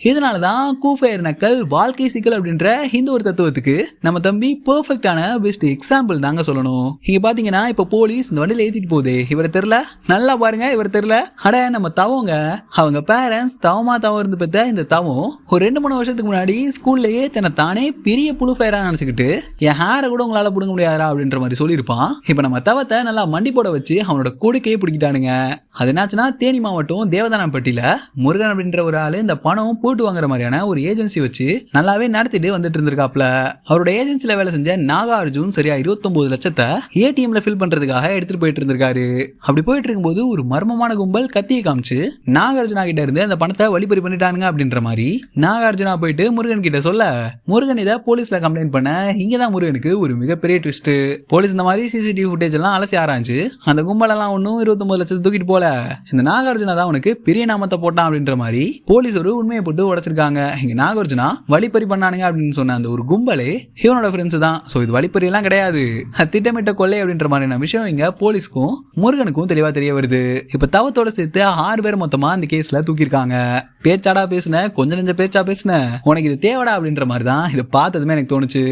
இதனாலதான் கூஃபயர் நக்கல் வாழ்க்கை சிக்கல் அப்படின்ற இந்த ஒரு தத்துவத்துக்கு நம்ம தம்பி பெர்ஃபெக்டான பெஸ்ட் எக்ஸாம்பிள் தாங்க சொல்லணும். இங்க பாத்தீங்கன்னா இப்ப போலீஸ் இந்த வண்டியில ஏத்திட்டு போகுது, இவரை தெரியல, நல்லா பாருங்க இவர் தெரியல, அட நம்ம தவங்க அவங்க பேரண்ட்ஸ் தவமா தவம் இருந்து பெற்ற இந்த தவம் ஒரு 2-3 வருஷத்துக்கு முன்னாடி ஸ்கூல்லயே தன்னை தானே பெரிய புழு ஃபயரா நினைச்சுக்கிட்டு என் ஹேரை கூட உங்களால பிடுங்க முடியாதா அப்படின்ற மாதிரி சொல்லியிருப்பான். இப்ப நம்ம தவத்தை நல்லா மண்டி போட வச்சு அவனோட கொடுக்கையே பிடிக்கிட்டானுங்க. அது என்னாச்சுன்னா தேனி மாவட்டம் தேவதானப்பட்டியில முருகன் அப்படின்ற ஒரு ஆளு இந்த பணம் போட்டு வாங்குற மாதிரியான ஒரு ஏஜென்சி வச்சு நல்லாவே நடத்திட்டு வந்துட்டு இருந்திருக்காப்ல. அவரோட ஏஜென்சில வேலை செஞ்ச நாகார்ஜுன் சரியா 29 லட்சத்தை ஏடிஎம்ல ஃபில் பண்றதுக்காக எடுத்துட்டு போயிட்டு இருந்திருக்காரு. அப்படி போயிட்டு இருக்கும்போது ஒரு மர்மமான கும்பல் கத்தியை காமிச்சு நாகார்ஜுனா கிட்ட இருந்து அந்த பணத்தை வழிப்பறி பண்ணிட்டானுங்க அப்படின்ற மாதிரி நாகார்ஜுனா போயிட்டு முருகன் கிட்ட சொல்ல, முருகன் இதை போலீஸ்ல கம்ப்ளைண்ட் பண்ண இங்கதான் முருகனுக்கு ஒரு மிகப்பெரிய ட்விஸ்ட். போலீஸ் இந்த மாதிரி சிசிடிவி ஃபுட்டேஜ் எல்லாம் அலசி ஆராய்ஞ்சு அந்த கும்பல் எல்லாம் ஒன்னும் 29 லட்சத்தை தூக்கிட்டு போல, இந்த நாகார்ஜுனா தான் அவனுக்கு பெரிய நாமத்தை போட்டான் அப்படின்ற மாதிரி போலீஸ் ஒரு உண்மையை போட்டு உடைச்சிருக்காங்க. இங்க நாகார்ஜுனா வழிப்பறி பண்ணானுங்க அப்படின்னு சொன்ன அந்த ஒரு கும்பலே இவனோட ஃப்ரெண்ட்ஸ் தான். சோ இது வழிப்பறி எல்லாம் கிடையாது, திட்டமிட்ட கொள்ளை அப்படின்ற மாதிரியான விஷயம் இங்க போலீஸ்க்கும் முருகனுக்கும் தெளிவா தெரிய வருது. இப்ப தவத்தோட சேர்த்து 6 பேர் மொத்தமா அந்த கேஸ்ல தூக்கிருக்காங்க. பேச்சாடா பேசுன, கொஞ்சம் நெஞ்ச பேச்சா பேசுன, உனக்கு இது தேவடா அப்படின்ற மாதிரி தான் இதை பார்த்ததுமே எனக்கு தோணுச்சு.